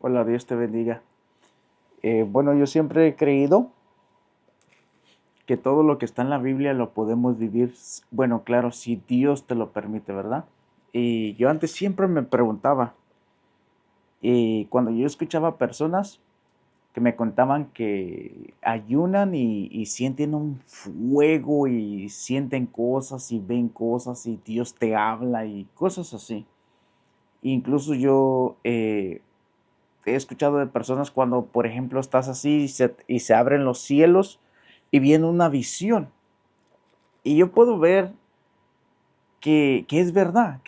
Hola, Dios te bendiga. Bueno, yo siempre he creído que todo lo que está en la Biblia lo podemos vivir, bueno, claro, si Dios te lo permite, ¿verdad? Y yo antes siempre me preguntaba, y cuando yo escuchaba personas que me contaban que ayunan y sienten un fuego y sienten cosas y ven cosas y Dios te habla y cosas así. Incluso yo he escuchado de personas cuando, por ejemplo, estás así y se abren los cielos y viene una visión. Y yo puedo ver que es verdad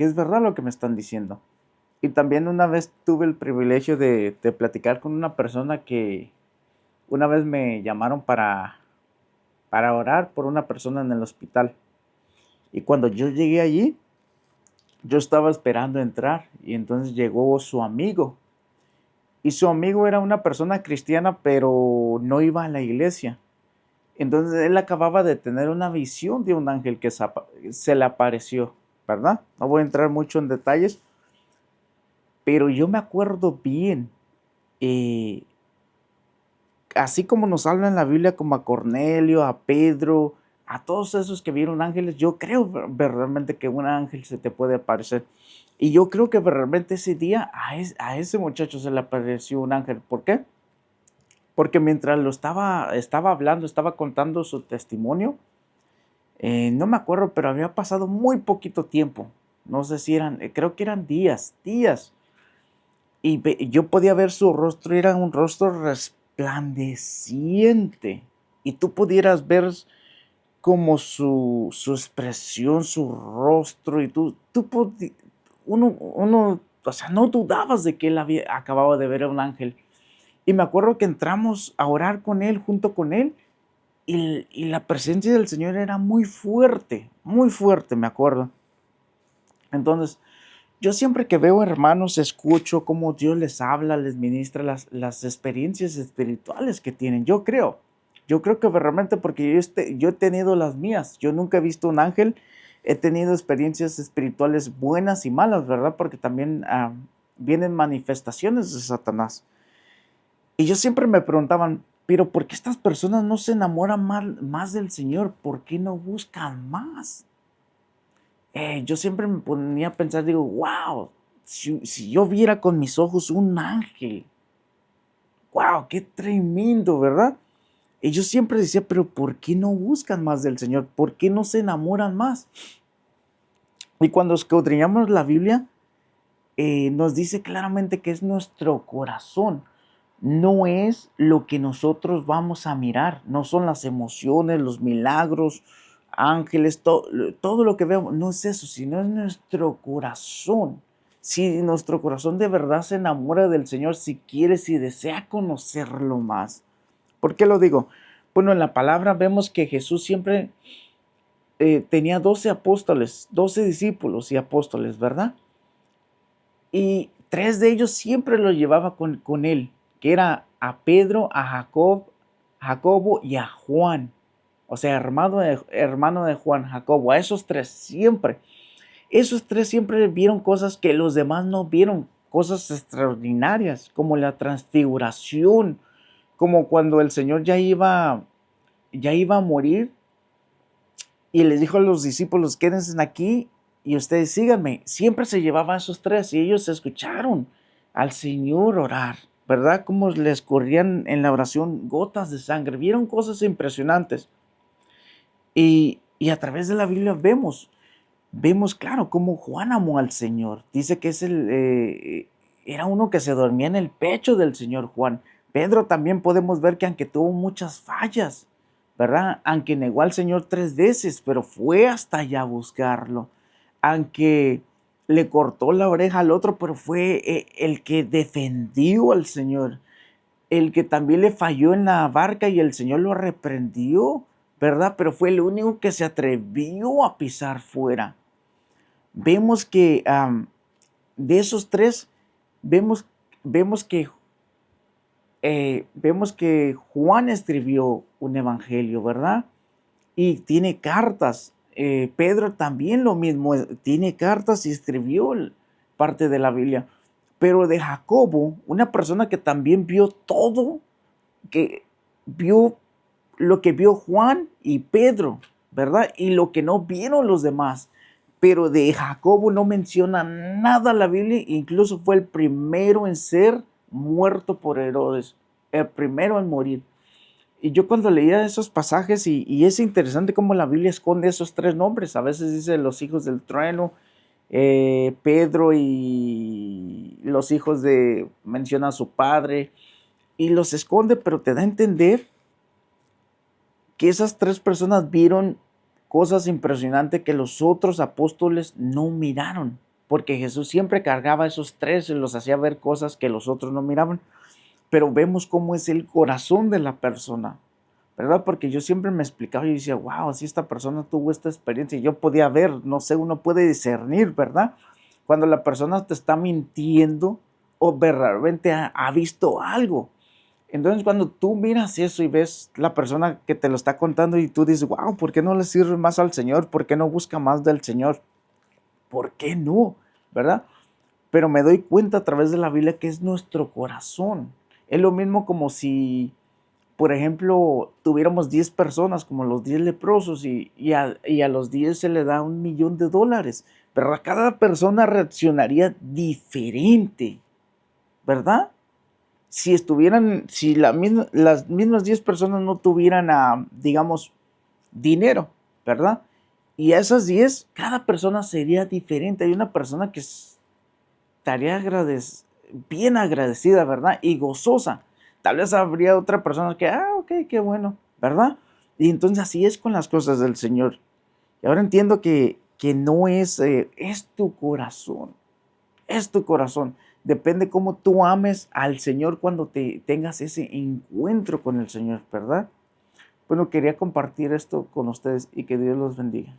lo que me están diciendo. Y también una vez tuve el privilegio de platicar con una persona que una vez me llamaron para orar por una persona en el hospital. Y cuando yo llegué allí, yo estaba esperando entrar y entonces llegó su amigo. Y su amigo era una persona cristiana, pero no iba a la iglesia. Entonces él acababa de tener una visión de un ángel que se le apareció, ¿verdad? No voy a entrar mucho en detalles, pero yo me acuerdo bien, eh, así como nos habla en la Biblia, como a Cornelio, a Pedro, a todos esos que vieron ángeles, yo creo verdaderamente que un ángel se te puede aparecer. Y yo creo que realmente ese día a ese muchacho se le apareció un ángel. ¿Por qué? Porque mientras estaba hablando, estaba contando su testimonio. No me acuerdo, pero había pasado muy poquito tiempo. No sé si eran, creo que eran días. Y yo podía ver su rostro, era un rostro resplandeciente. Y tú pudieras ver como su expresión, su rostro. Y uno, o sea, no dudabas de que él acababa de ver a un ángel. Y me acuerdo que entramos a orar con él, junto con él. Y la presencia del Señor era muy fuerte, me acuerdo. Entonces, yo siempre que veo hermanos, escucho cómo Dios les habla, les ministra las experiencias espirituales que tienen. Yo creo que realmente porque yo he tenido las mías. Yo nunca he visto un ángel, he tenido experiencias espirituales buenas y malas, ¿verdad? Porque también vienen manifestaciones de Satanás. Y yo siempre me preguntaban, pero ¿por qué estas personas no se enamoran más del Señor? ¿Por qué no buscan más? Yo siempre me ponía a pensar, digo, wow, si yo viera con mis ojos un ángel, wow, qué tremendo, ¿verdad? Y yo siempre decía, pero ¿por qué no buscan más del Señor? ¿Por qué no se enamoran más? Y cuando escudriñamos la Biblia, nos dice claramente que es nuestro corazón. No es lo que nosotros vamos a mirar, no son las emociones, los milagros, ángeles, todo lo que vemos, no es eso, sino es nuestro corazón. Si nuestro corazón de verdad se enamora del Señor, si quiere, si desea conocerlo más. ¿Por qué lo digo? Bueno, en la palabra vemos que Jesús siempre tenía 12 apóstoles, 12 discípulos y apóstoles, ¿verdad? Y tres de ellos siempre lo llevaba con él, que era a Pedro, a Jacobo y a Juan. O sea, hermano de Juan, Jacobo, a esos tres siempre. Esos tres siempre vieron cosas que los demás no vieron, cosas extraordinarias, como la transfiguración, como cuando el Señor ya iba a morir y les dijo a los discípulos, quédense aquí y ustedes síganme. Siempre se llevaba a esos tres y ellos escucharon al Señor orar, ¿verdad? Como les corrían en la oración gotas de sangre. Vieron cosas impresionantes. Y a través de la Biblia vemos claro cómo Juan amó al Señor. Dice que era uno que se dormía en el pecho del Señor Juan. Pedro también podemos ver que aunque tuvo muchas fallas, ¿verdad? Aunque negó al Señor 3 veces, pero fue hasta allá a buscarlo. Aunque le cortó la oreja al otro, pero fue el que defendió al Señor. El que también le falló en la barca y el Señor lo reprendió, ¿verdad? Pero fue el único que se atrevió a pisar fuera. Vemos que de esos tres, vemos, vemos que vemos que Juan escribió un evangelio, ¿verdad? Y tiene cartas. Pedro también lo mismo, tiene cartas y escribió parte de la Biblia. Pero de Jacobo, una persona que también vio todo, que vio lo que vio Juan y Pedro, ¿verdad? Y lo que no vieron los demás. Pero de Jacobo no menciona nada la Biblia, incluso fue el primero en ser muerto por Herodes, el primero en morir. Y yo cuando leía esos pasajes, y es interesante cómo la Biblia esconde esos tres nombres, a veces dice los hijos del trueno, Pedro y los hijos de, menciona a su padre, y los esconde, pero te da a entender que esas tres personas vieron cosas impresionantes que los otros apóstoles no miraron, porque Jesús siempre cargaba a esos tres y los hacía ver cosas que los otros no miraban, pero vemos cómo es el corazón de la persona, ¿verdad? Porque yo siempre me explicaba y decía, wow, si esta persona tuvo esta experiencia, y yo podía ver, no sé, uno puede discernir, ¿verdad? Cuando la persona te está mintiendo o verdaderamente ha visto algo. Entonces, cuando tú miras eso y ves la persona que te lo está contando y tú dices, wow, ¿por qué no le sirve más al Señor? ¿Por qué no busca más del Señor? ¿Por qué no? ¿Verdad? Pero me doy cuenta a través de la Biblia que es nuestro corazón. Es lo mismo como si, por ejemplo, tuviéramos 10 personas como los 10 leprosos y a los 10 se le da $1,000,000, pero cada persona reaccionaría diferente, ¿verdad? Si las mismas 10 personas no tuvieran, digamos, dinero, ¿verdad? Y a esas 10, cada persona sería diferente. Hay una persona que estaría bien agradecida, ¿verdad? Y gozosa. Tal vez habría otra persona que, ok, qué bueno, ¿verdad? Y entonces así es con las cosas del Señor. Y ahora entiendo que no es tu corazón. Es tu corazón. Depende cómo tú ames al Señor cuando tengas ese encuentro con el Señor, ¿verdad? Bueno, quería compartir esto con ustedes y que Dios los bendiga.